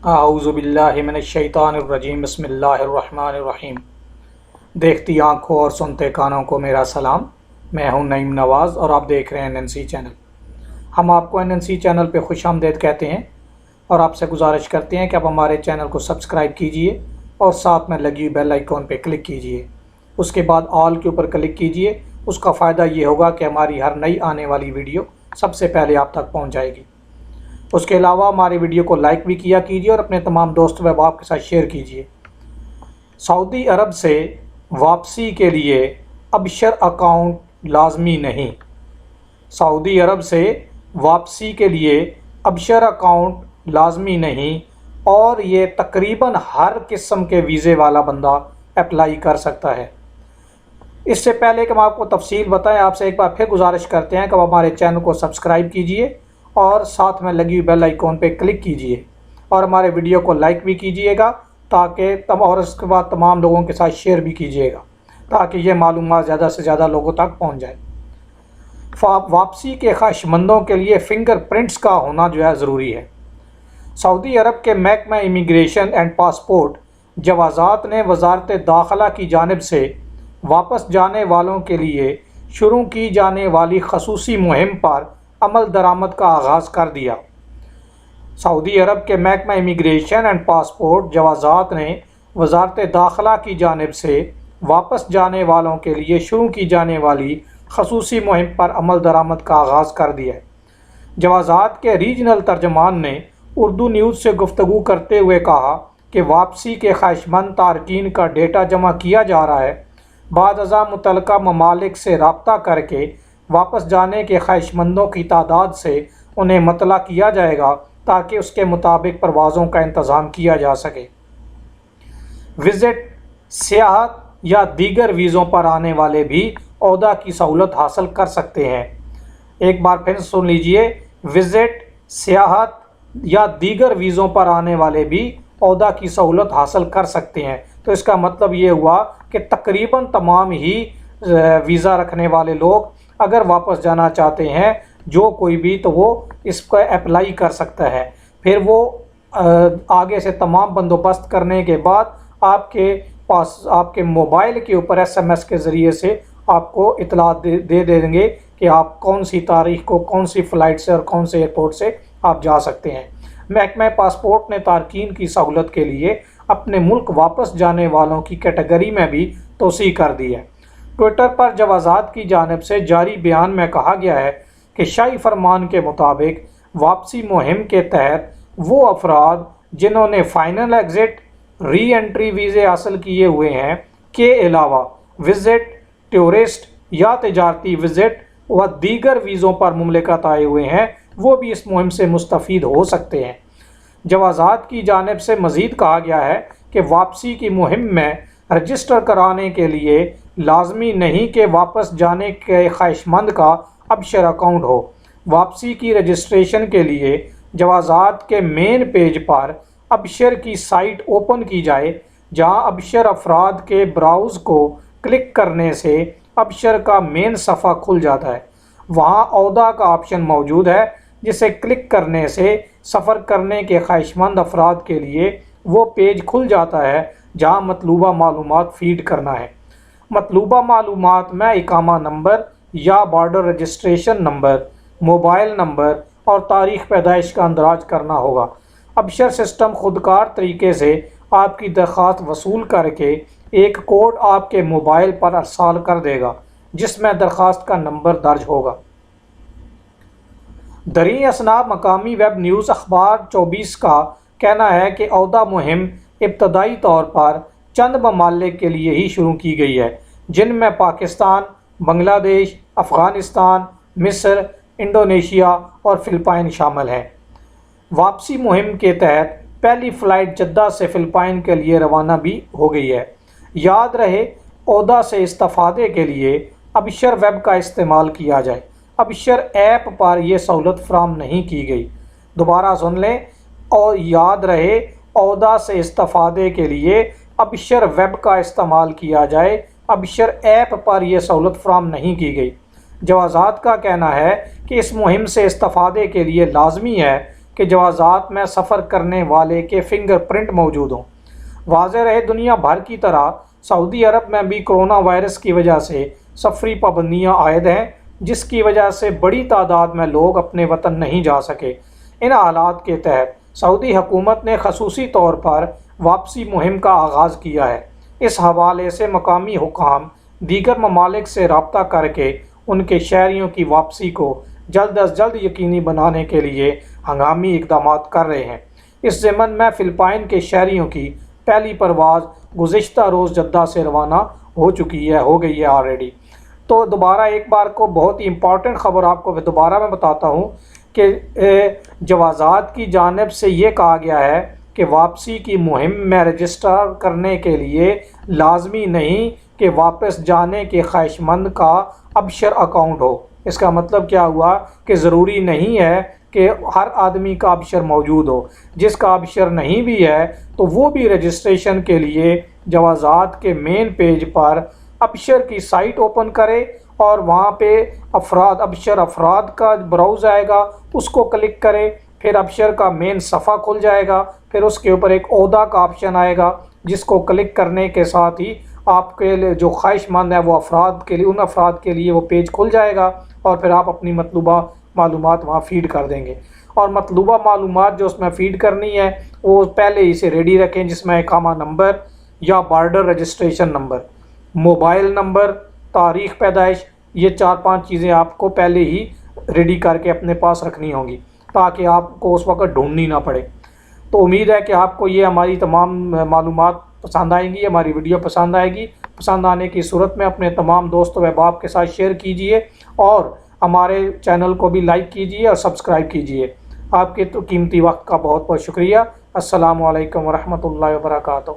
اعوذ باللہ من الشیطان الرجیم بسم اللہ الرحمن الرحیم۔ دیکھتی آنکھوں اور سنتے کانوں کو میرا سلام۔ میں ہوں نعیم نواز اور آپ دیکھ رہے ہیں NNC چینل۔ ہم آپ کو NNC چینل پہ خوش آمدید کہتے ہیں اور آپ سے گزارش کرتے ہیں کہ آپ ہمارے چینل کو سبسکرائب کیجئے اور ساتھ میں لگی ہوئی بیل آئیکن پہ کلک کیجئے۔ اس کے بعد آل کے اوپر کلک کیجئے۔ اس کا فائدہ یہ ہوگا کہ ہماری ہر نئی آنے والی ویڈیو سب سے پہلے آپ تک پہنچ جائے گی۔ اس کے علاوہ ہماری ویڈیو کو لائک بھی کیا کیجیے اور اپنے تمام دوست و احباب کے ساتھ شیئر کیجیے۔ سعودی عرب سے واپسی کے لیے ابشر اکاؤنٹ لازمی نہیں۔ سعودی عرب سے واپسی کے لیے ابشر اکاؤنٹ لازمی نہیں اور یہ تقریباً ہر قسم کے ویزے والا بندہ اپلائی کر سکتا ہے۔ اس سے پہلے کہ ہم آپ کو تفصیل بتائیں، آپ سے ایک بار پھر گزارش کرتے ہیں کہ آپ ہمارے چینل کو سبسکرائب کیجیے اور ساتھ میں لگی ہوئی بیل آئیکن پہ کلک کیجئے اور ہمارے ویڈیو کو لائک بھی کیجئے گا تاکہ اور اس کے بعد تمام لوگوں کے ساتھ شیئر بھی کیجئے گا تاکہ یہ معلومات زیادہ سے زیادہ لوگوں تک پہنچ جائے۔ واپسی کے خواہش مندوں کے لیے فنگر پرنٹس کا ہونا ضروری ہے۔ سعودی عرب کے محکمہ امیگریشن اینڈ پاسپورٹ جوازات نے وزارت داخلہ کی جانب سے واپس جانے والوں کے لیے شروع کی جانے والی خصوصی مہم پر عمل درآمد کا آغاز کر دیا۔ سعودی عرب کے محکمہ امیگریشن اینڈ پاسپورٹ جوازات نے وزارت داخلہ کی جانب سے واپس جانے والوں کے لیے شروع کی جانے والی خصوصی مہم پر عمل درآمد کا آغاز کر دیا ہے۔ جوازات کے ریجنل ترجمان نے اردو نیوز سے گفتگو کرتے ہوئے کہا کہ واپسی کے خواہش مند تارکین کا ڈیٹا جمع کیا جا رہا ہے۔ بعد ازاں متعلقہ ممالک سے رابطہ کر کے واپس جانے کے خواہش مندوں کی تعداد سے انہیں مطلع کیا جائے گا تاکہ اس کے مطابق پروازوں کا انتظام کیا جا سکے۔ وزٹ، سیاحت یا دیگر ویزوں پر آنے والے بھی عہدہ کی سہولت حاصل کر سکتے ہیں۔ ایک بار پھر سن لیجئے، وزٹ، سیاحت یا دیگر ویزوں پر آنے والے بھی عہدہ کی سہولت حاصل کر سکتے ہیں۔ تو اس کا مطلب یہ ہوا کہ تقریباً تمام ہی ویزا رکھنے والے لوگ اگر واپس جانا چاہتے ہیں جو کوئی بھی، تو وہ اس کو اپلائی کر سکتا ہے۔ پھر وہ آگے سے تمام بندوبست کرنے کے بعد آپ کے پاس آپ کے موبائل کے اوپر SMS کے ذریعے سے آپ کو اطلاع دے دیں گے کہ آپ کون سی تاریخ کو کون سی فلائٹ سے اور کون سے ایئرپورٹ سے آپ جا سکتے ہیں۔ محکمہ پاسپورٹ نے تارکین کی سہولت کے لیے اپنے ملک واپس جانے والوں کی کیٹیگری میں بھی توسیع کر دی ہے۔ ٹویٹر پر جوازات کی جانب سے جاری بیان میں کہا گیا ہے کہ شاہی فرمان کے مطابق واپسی مہم کے تحت وہ افراد جنہوں نے فائنل ایگزٹ ری انٹری ویزے حاصل کیے ہوئے ہیں کے علاوہ وزٹ، ٹورسٹ یا تجارتی وزٹ و دیگر ویزوں پر مملکت آئے ہوئے ہیں، وہ بھی اس مہم سے مستفید ہو سکتے ہیں۔ جوازات کی جانب سے مزید کہا گیا ہے کہ واپسی کی مہم میں رجسٹر کرانے کے لیے لازمی نہیں کہ واپس جانے کے خواہش مند کا ابشر اکاؤنٹ ہو۔ واپسی کی رجسٹریشن کے لیے جوازات کے مین پیج پر ابشر کی سائٹ اوپن کی جائے، جہاں ابشر افراد کے براؤز کو کلک کرنے سے ابشر کا مین صفحہ کھل جاتا ہے۔ وہاں عہدہ کا آپشن موجود ہے جسے کلک کرنے سے سفر کرنے کے خواہش مند افراد کے لیے وہ پیج کھل جاتا ہے جہاں مطلوبہ معلومات فیڈ کرنا ہے۔ مطلوبہ معلومات میں اقامہ نمبر یا border registration number, mobile number اور تاریخ پیدائش کا اندراج کرنا ہوگا۔ ابشر سسٹم خودکار طریقے سے آپ کی درخواست وصول کر کے ایک کوڈ آپ کے موبائل پر ارسال کر دے گا جس میں درخواست کا نمبر درج ہوگا۔ دریں اثنا مقامی ویب نیوز اخبار 24 کا کہنا ہے کہ عہدہ مہم ابتدائی طور پر چند ممالک کے لیے ہی شروع کی گئی ہے، جن میں پاکستان، بنگلہ دیش، افغانستان، مصر، انڈونیشیا اور فلپائن شامل ہیں۔ واپسی مہم کے تحت پہلی فلائٹ جدہ سے فلپائن کے لیے روانہ بھی ہو گئی ہے۔ یاد رہے، عہدہ سے استفادے کے لیے ابشر ویب کا استعمال کیا جائے۔ ابشر ایپ پر یہ سہولت فراہم نہیں کی گئی۔ دوبارہ سن لیں اور یاد رہے، عہدہ سے استفادے کے لیے ابشر ویب کا استعمال کیا جائے، ابشر ایپ پر یہ سہولت فراہم نہیں کی گئی۔ جوازات کا کہنا ہے کہ اس مہم سے استفادے کے لیے لازمی ہے کہ جوازات میں سفر کرنے والے کے فنگر پرنٹ موجود ہوں۔ واضح رہے دنیا بھر کی طرح سعودی عرب میں بھی کرونا وائرس کی وجہ سے سفری پابندیاں عائد ہیں، جس کی وجہ سے بڑی تعداد میں لوگ اپنے وطن نہیں جا سکے۔ ان حالات کے تحت سعودی حکومت نے خصوصی طور پر واپسی مہم کا آغاز کیا ہے۔ اس حوالے سے مقامی حکام دیگر ممالک سے رابطہ کر کے ان کے شہریوں کی واپسی کو جلد از جلد یقینی بنانے کے لیے ہنگامی اقدامات کر رہے ہیں۔ اس ضمن میں فلپائن کے شہریوں کی پہلی پرواز گزشتہ روز جدہ سے روانہ ہو گئی ہے آلریڈی۔ تو دوبارہ ایک بار کو بہت ہی امپورٹنٹ خبر آپ کو دوبارہ میں بتاتا ہوں کہ جوازات کی جانب سے یہ کہا گیا ہے کہ واپسی کی مہم میں رجسٹر کرنے کے لیے لازمی نہیں کہ واپس جانے کے خواہش مند کا ابشر اکاؤنٹ ہو۔ اس کا مطلب کیا ہوا کہ ضروری نہیں ہے کہ ہر آدمی کا ابشر موجود ہو۔ جس کا ابشر نہیں بھی ہے تو وہ بھی رجسٹریشن کے لیے جوازات کے مین پیج پر ابشر کی سائٹ اوپن کرے اور وہاں پہ ابشر افراد کا براؤز آئے گا، اس کو کلک کرے، پھر ابشر کا مین صفحہ کھل جائے گا، پھر اس کے اوپر ایک عہدہ کا آپشن آئے گا جس کو کلک کرنے کے ساتھ ہی آپ کے جو خواہش مند ہیں وہ ان افراد کے لیے وہ پیج کھل جائے گا اور پھر آپ اپنی مطلوبہ معلومات وہاں فیڈ کر دیں گے۔ اور مطلوبہ معلومات جو اس میں فیڈ کرنی ہے وہ پہلے ہی سے ریڈی رکھیں، جس میں اقامہ نمبر یا border registration number, mobile number, تاریخ پیدائش، یہ 4-5 چیزیں آپ کو پہلے ہی ریڈی کر کے اپنے پاس رکھنی ہوں گی تاکہ آپ کو اس وقت ڈھونڈنی نہ پڑے۔ تو امید ہے کہ آپ کو یہ ہماری تمام معلومات پسند آئیں گی، ہماری ویڈیو پسند آئے گی۔ پسند آنے کی صورت میں اپنے تمام دوست و احباب کے ساتھ شیئر کیجئے اور ہمارے چینل کو بھی لائک کیجئے اور سبسکرائب کیجئے۔ آپ کے تو قیمتی وقت کا بہت بہت شکریہ۔ السلام علیکم ورحمۃ اللہ وبرکاتہ۔